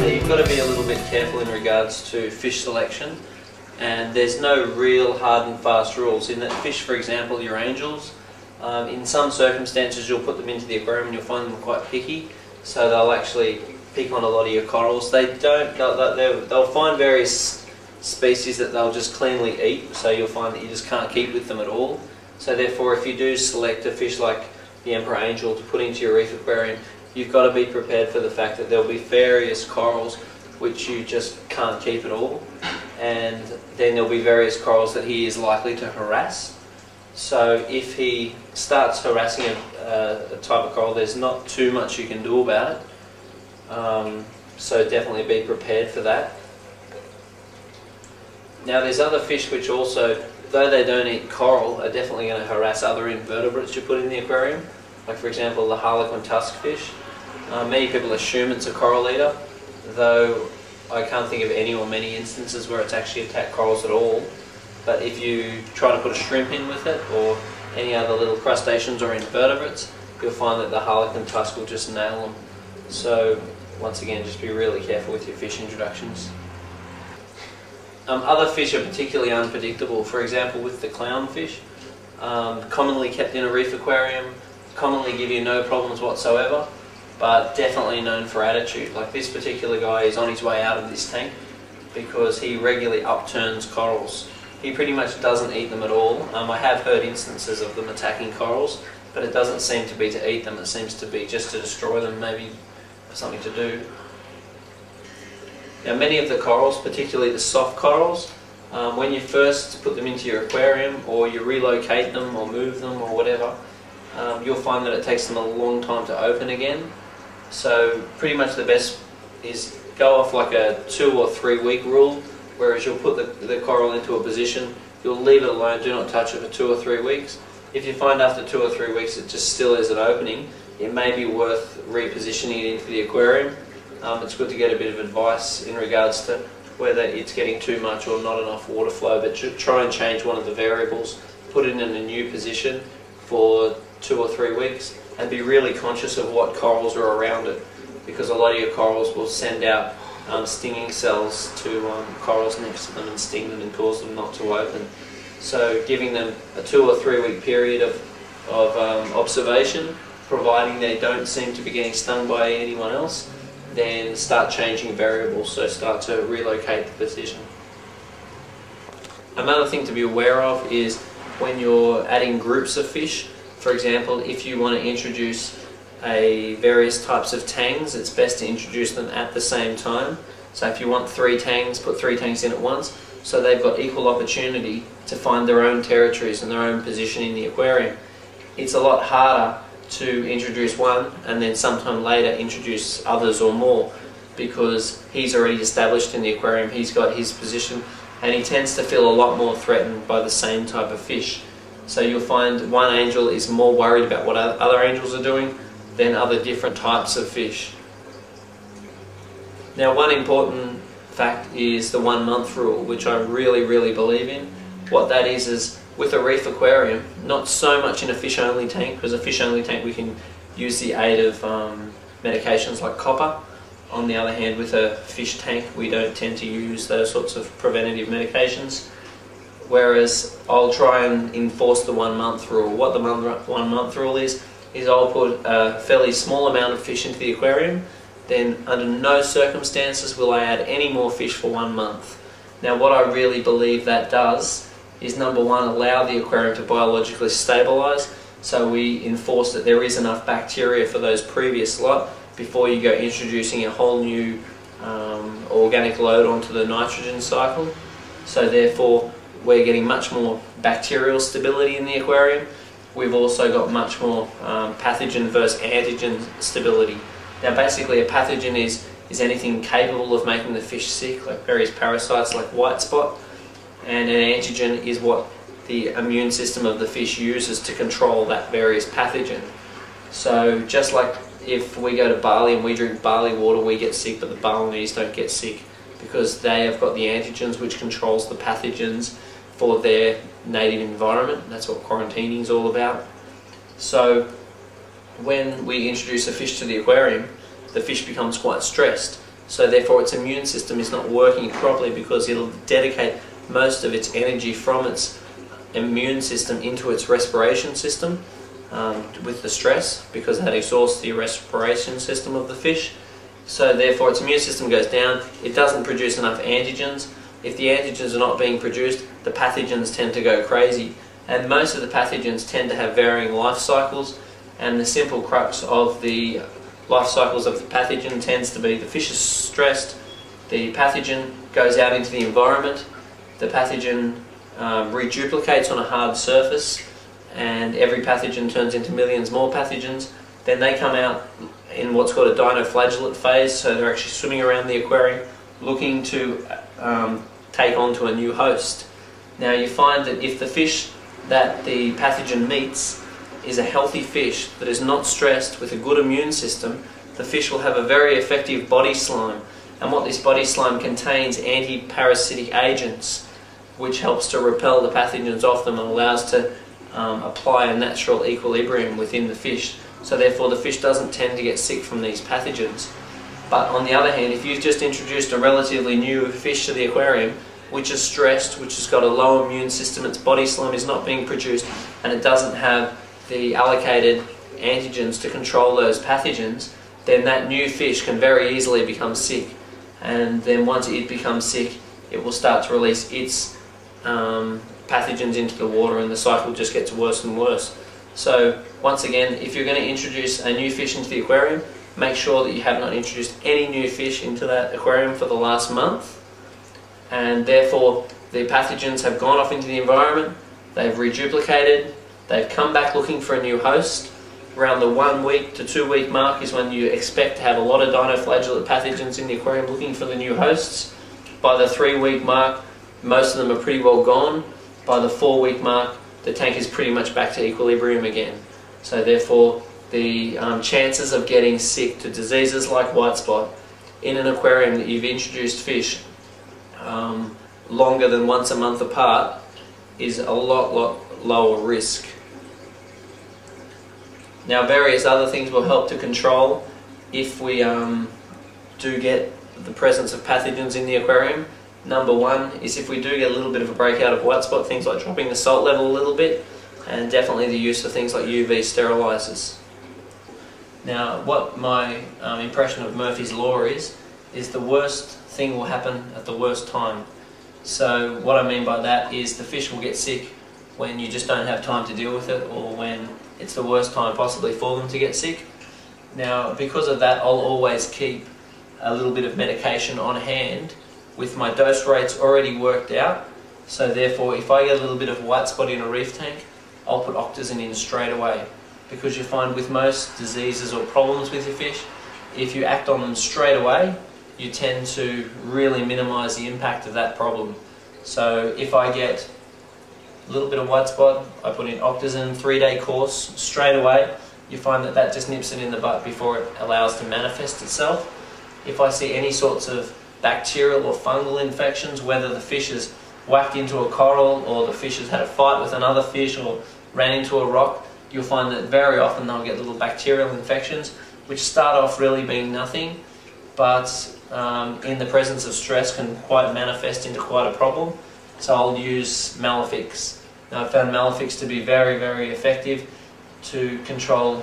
So you've got to be a little bit careful in regards to fish selection, and there's no real hard and fast rules. In that fish, for example, your angels, in some circumstances you'll put them into the aquarium and you'll find them quite picky, so they'll actually pick on a lot of your corals. They'll find various species that they'll just cleanly eat, so you'll find that you just can't keep with them at all. So therefore, if you do select a fish like the emperor angel to put into your reef aquarium, you've got to be prepared for the fact that there'll be various corals which you just can't keep at all, and then there'll be various corals that he is likely to harass. So if he starts harassing a type of coral, there's not too much you can do about it. So definitely be prepared for that. Now there's other fish which also, though they don't eat coral, are definitely going to harass other invertebrates you put in the aquarium. Like for example the harlequin tuskfish. Many people assume it's a coral eater, though I can't think of any or many instances where it's actually attacked corals at all. But if you try to put a shrimp in with it, or any other little crustaceans or invertebrates, you'll find that the harlequin tusk will just nail them. So once again, just be really careful with your fish introductions. Other fish are particularly unpredictable. For example, with the clownfish, commonly kept in a reef aquarium, commonly give you no problems whatsoever, but definitely known for attitude. Like this particular guy is on his way out of this tank because he regularly upturns corals. He pretty much doesn't eat them at all. I have heard instances of them attacking corals, but it doesn't seem to be to eat them. It seems to be just to destroy them, maybe for something to do. Now many of the corals, particularly the soft corals, when you first put them into your aquarium, or you relocate them or move them or whatever, you'll find that it takes them a long time to open again. So pretty much the best is go off like a 2 or 3 week rule, whereas you'll put the coral into a position, you'll leave it alone, do not touch it for 2 or 3 weeks. If you find after 2 or 3 weeks it just still isn't opening, it may be worth repositioning it into the aquarium. It's good to get a bit of advice in regards to whether it's getting too much or not enough water flow, but try and change one of the variables, put it in a new position for 2 or 3 weeks, and be really conscious of what corals are around it, because a lot of your corals will send out stinging cells to corals next to them and sting them and cause them not to open. So giving them a 2 or 3 week period of observation, providing they don't seem to be getting stung by anyone else, then start changing variables, so start to relocate the position. Another thing to be aware of is when you're adding groups of fish. For example, if you want to introduce various types of tangs, it's best to introduce them at the same time. So if you want 3 tangs, put 3 tangs in at once, so they've got equal opportunity to find their own territories and their own position in the aquarium. It's a lot harder to introduce one and then sometime later introduce others or more, because he's already established in the aquarium, he's got his position, and he tends to feel a lot more threatened by the same type of fish. So you'll find one angel is more worried about what other angels are doing than other different types of fish. Now one important fact is the 1 month rule, which I really believe in. What that is with a reef aquarium, not so much in a fish only tank, because a fish only tank we can use the aid of medications like copper. On the other hand, with a fish tank we don't tend to use those sorts of preventative medications. Whereas I'll try and enforce the 1 month rule. What the 1 month rule is I'll put a fairly small amount of fish into the aquarium, then under no circumstances will I add any more fish for 1 month. Now what I really believe that does is, number one, allow the aquarium to biologically stabilise, so we enforce that there is enough bacteria for those previous lot before you go introducing a whole new organic load onto the nitrogen cycle. So therefore we're getting much more bacterial stability in the aquarium. We've also got much more pathogen versus antigen stability. Now basically a pathogen is anything capable of making the fish sick, like various parasites like white spot, and an antigen is what the immune system of the fish uses to control that various pathogen. So just like if we go to Bali and we drink barley water, we get sick, but the Balinese don't get sick, because they have got the antigens which controls the pathogens for their native environment. That's what quarantining is all about. So when we introduce a fish to the aquarium, the fish becomes quite stressed. so therefore its immune system is not working properly, because it'll dedicate most of its energy from its immune system into its respiration system with the stress, because that exhausts the respiration system of the fish. So therefore its immune system goes down, it doesn't produce enough antigens. If the antigens are not being produced, the pathogens tend to go crazy, and most of the pathogens tend to have varying life cycles, and the simple crux of the life cycles of the pathogen tends to be the fish is stressed, the pathogen goes out into the environment, the pathogen reduplicates on a hard surface, and every pathogen turns into millions more pathogens. Then they come out in what's called a dinoflagellate phase, so they're actually swimming around the aquarium looking to take on to a new host. Now you find that if the fish that the pathogen meets is a healthy fish that is not stressed with a good immune system, the fish will have a very effective body slime. And what this body slime contains, anti-parasitic agents, which helps to repel the pathogens off them and allows to apply a natural equilibrium within the fish. So therefore the fish doesn't tend to get sick from these pathogens. But on the other hand, if you've just introduced a relatively new fish to the aquarium, which is stressed, which has got a low immune system, its body slime is not being produced, and it doesn't have the allocated antigens to control those pathogens, then that new fish can very easily become sick. And then once it becomes sick, it will start to release its pathogens into the water, and the cycle just gets worse and worse. So once again, if you're going to introduce a new fish into the aquarium, make sure that you have not introduced any new fish into that aquarium for the last month, and therefore the pathogens have gone off into the environment, they've reduplicated, they've come back looking for a new host. Around the 1 week to 2 week mark is when you expect to have a lot of dinoflagellate pathogens in the aquarium looking for the new hosts. By the 3 week mark, most of them are pretty well gone. By the 4 week mark, the tank is pretty much back to equilibrium again. So therefore, the chances of getting sick to diseases like white spot in an aquarium that you've introduced fish longer than once a month apart is a lot lower risk. Now various other things will help to control if we do get the presence of pathogens in the aquarium. Number one is if we do get a little bit of a breakout of white spot, things like dropping the salt level a little bit, and definitely the use of things like UV sterilizers. Now what my impression of Murphy's Law is the worst thing will happen at the worst time. So what I mean by that is the fish will get sick when you just don't have time to deal with it, or when it's the worst time possibly for them to get sick. Now because of that, I'll always keep a little bit of medication on hand with my dose rates already worked out. So therefore if I get a little bit of white spot in a reef tank, I'll put Octazin in straight away, because you find with most diseases or problems with your fish, if you act on them straight away, you tend to really minimise the impact of that problem. So if I get a little bit of white spot, I put in Octazin 3-day course straight away. You find that that just nips it in the butt before it allows to manifest itself. If I see any sorts of bacterial or fungal infections, whether the fish has whacked into a coral, or the fish has had a fight with another fish, or ran into a rock, you'll find that very often they'll get little bacterial infections which start off really being nothing, but in the presence of stress can quite manifest into quite a problem. So I'll use Malefics. Now I've found Malefics to be very effective to control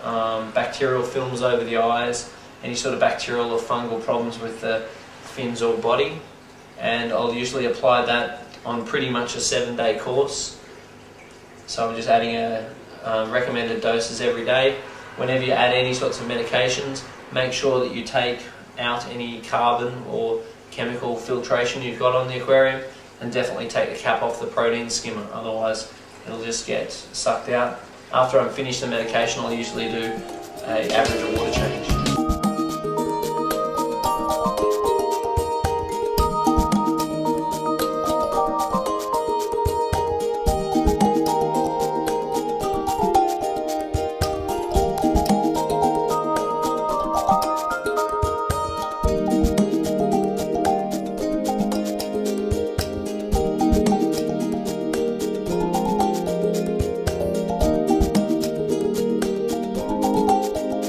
bacterial films over the eyes, any sort of bacterial or fungal problems with the fins or body, and I'll usually apply that on pretty much a 7-day course. So I'm just adding recommended doses every day. Whenever you add any sorts of medications, make sure that you take out any carbon or chemical filtration you've got on the aquarium, and definitely take the cap off the protein skimmer, otherwise it'll just get sucked out. After I'm finished the medication, I'll usually do an average water change.